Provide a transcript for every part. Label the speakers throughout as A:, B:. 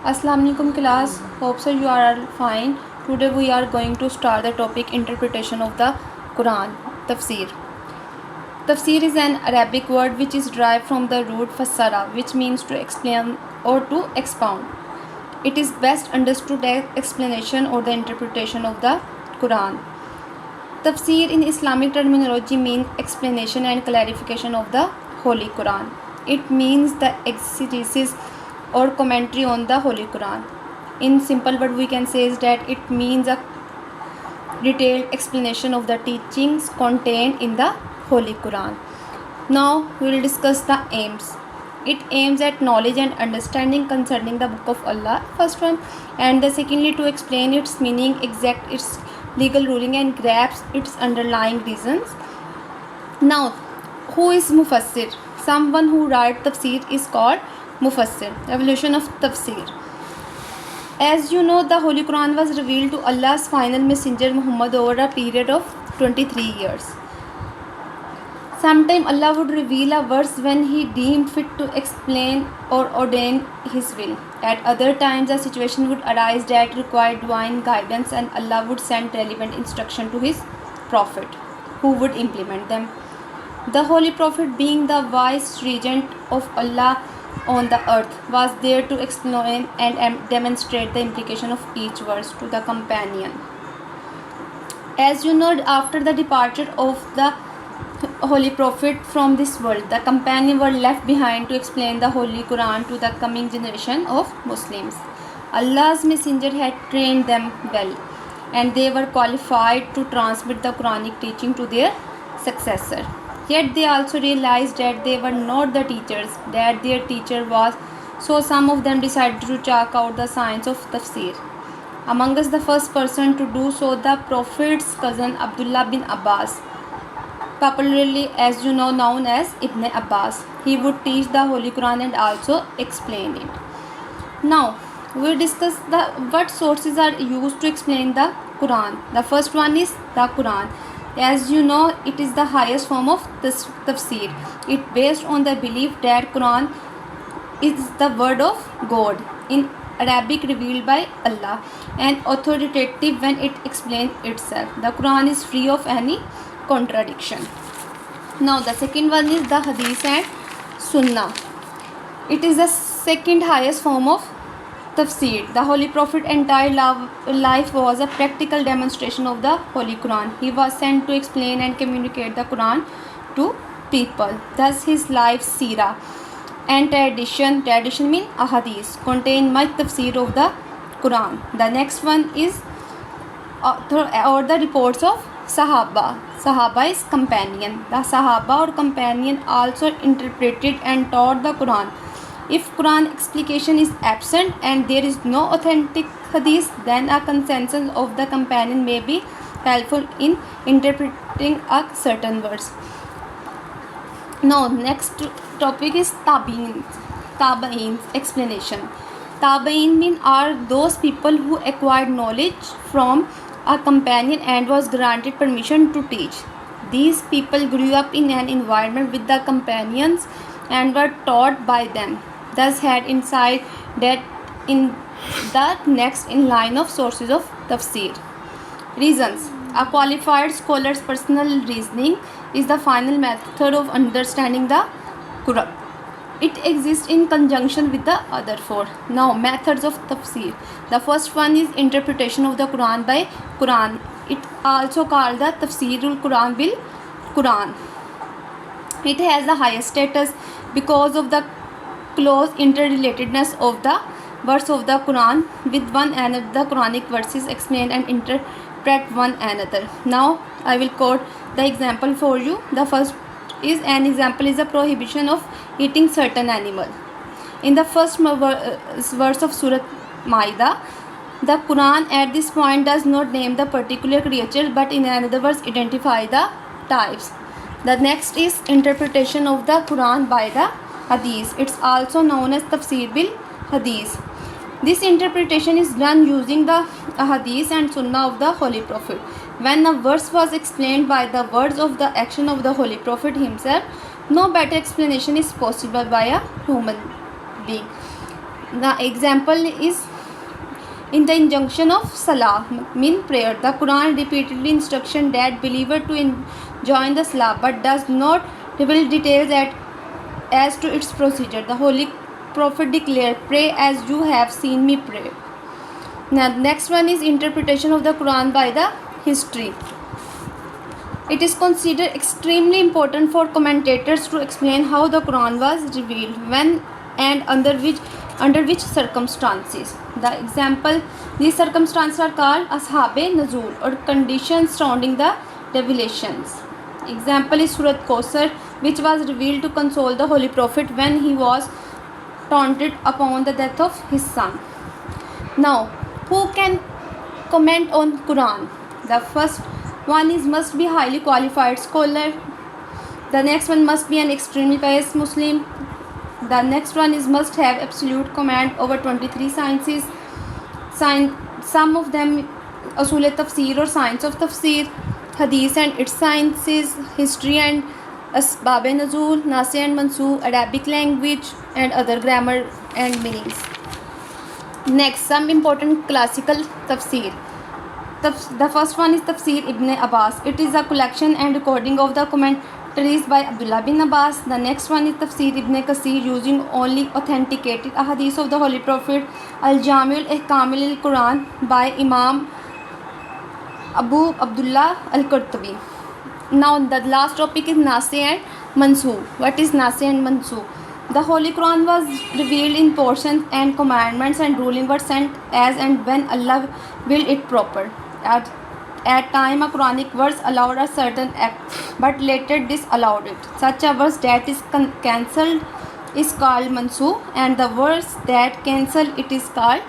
A: Assalamu alaikum class. Hope so you are all fine. Today we are going to start the topic interpretation of the Quran. Tafseer. Tafseer is an Arabic word which is derived from the root fassara, which means to explain or to expound. It is best understood as explanation or the interpretation of the Quran. Tafseer in Islamic terminology means explanation and clarification of the Holy Quran. It means the exegesis or commentary on the Holy Quran. In simple word we can say is that it means a detailed explanation of the teachings contained in the Holy Quran. Now we will discuss the aims. It aims at knowledge and understanding concerning the book of Allah, first one, and the secondly to explain its meaning, exact its legal ruling and grasp its underlying reasons. Now, who is Mufassir? Someone who writes Tafsir is called Mufassir. Evolution of Tafsir. As you know, the Holy Quran was revealed to Allah's final messenger Muhammad over a period of 23 years. Sometime Allah would reveal a verse when He deemed fit to explain or ordain His will. At other times, a situation would arise that required divine guidance and Allah would send relevant instruction to His Prophet, who would implement them. The Holy Prophet, being the vice regent of Allah on the earth, was there to explain and demonstrate the implication of each verse to the companion. As you know, after the departure of the Holy Prophet from this world, the companions were left behind to explain the Holy Quran to the coming generation of Muslims. Allah's messenger had trained them well, and they were qualified to transmit the Quranic teaching to their successor. Yet they also realized that they were not the teachers that their teacher was, so some of them decided to chalk out the science of Tafsir. Among us, the first person to do so, the Prophet's cousin Abdullah bin Abbas, popularly as you know known as Ibn Abbas. He would teach the Holy Quran and also explain it. Now we discuss what sources are used to explain the Quran. The first one is the Quran. As you know, it is the highest form of tafsir. It based on the belief that Quran is the word of God in Arabic revealed by Allah and authoritative when it explains itself. The Quran is free of any contradiction. Now the second one is the Hadith and Sunnah. It is the second highest form of Tafsir. The Holy Prophet's entire life was a practical demonstration of the Holy Quran. He was sent to explain and communicate the Quran to people. Thus his life, seerah and tradition mean ahadith, contain much tafsir of the Quran. The next one is or the reports of Sahaba. Sahaba is companion. The Sahaba or companion also interpreted and taught the Quran. If Quran explication is absent and there is no authentic hadith, then a consensus of the companion may be helpful in interpreting a certain verse. Now next topic is Tabi'in. Tabi'in's explanation. Tabi'in mean are those people who acquired knowledge from a companion and was granted permission to teach. These people grew up in an environment with the companions and were taught by them. Thus had insight that in the next in line of sources of tafsir. Reasons. A qualified scholar's personal reasoning is the final method of understanding the Quran. It exists in conjunction with the other four. Now methods of tafsir. The first one is interpretation of the Quran by Quran. It also called the Tafsirul Quran bil Quran. It has the highest status because of the close interrelatedness of the verse of the Quran with one another. The Quranic verses explain and interpret one another. Now I will quote the example for you. The first is an example is a prohibition of eating certain animal. In the first verse of Surah Maida, the Quran at this point does not name the particular creature, but in another verse identify the types. The next is interpretation of the Quran by the Hadith. It's also known as Tafsir bil Hadith. This interpretation is done using the Hadith and Sunnah of the Holy Prophet. When a verse was explained by the words of the action of the Holy Prophet himself, no better explanation is possible by a human being. The example is in the injunction of salah, mean prayer. The Quran repeatedly instruction that believer to join the salah, but does not reveal details as to its procedure. The Holy Prophet declared, "Pray as you have seen me pray." Now, next one is interpretation of the Quran by the history. It is considered extremely important for commentators to explain how the Quran was revealed, when and under which circumstances. The example, these circumstances are called ashab-e nuzul, or conditions surrounding the revelations. Example is Surat Kausar, which was revealed to console the Holy Prophet when he was taunted upon the death of his son. Now, who can comment on Quran? The first one is must be highly qualified scholar. The next one must be an extremely pious Muslim. The next one is must have absolute command over 23 sciences. Some of them Usul-e-Tafseer or science of Tafseer, Hadith and its sciences, history and asbab-e nuzul, Nasih and Mansukh, Arabic language and other grammar and meanings. Next, some important classical Tafseer. The first one is Tafseer Ibn Abbas. It is a collection and recording of the commentaries by Abdullah bin Abbas. The next one is Tafseer Ibn Kathir, using only authenticated ahadith of the Holy Prophet. Al-Jami' al-Ihkam al-Quran by Imam Abu Abdullah al-Qurtubi. Now, the last topic is Nasih and Mansukh. What is Nasih and Mansukh? The Holy Quran was revealed in portions, and commandments and ruling were sent as and when Allah willed it proper. At time, a Quranic verse allowed a certain act, but later disallowed it. Such a verse that is cancelled is called Mansukh, and the verse that cancelled it is called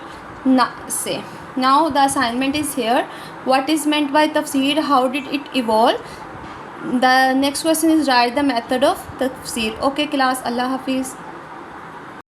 A: Nasih. Now, the assignment is here. What is meant by Tafseer? How did it evolve? The next question is write the method of Tafseer. Okay class, Allah Hafiz.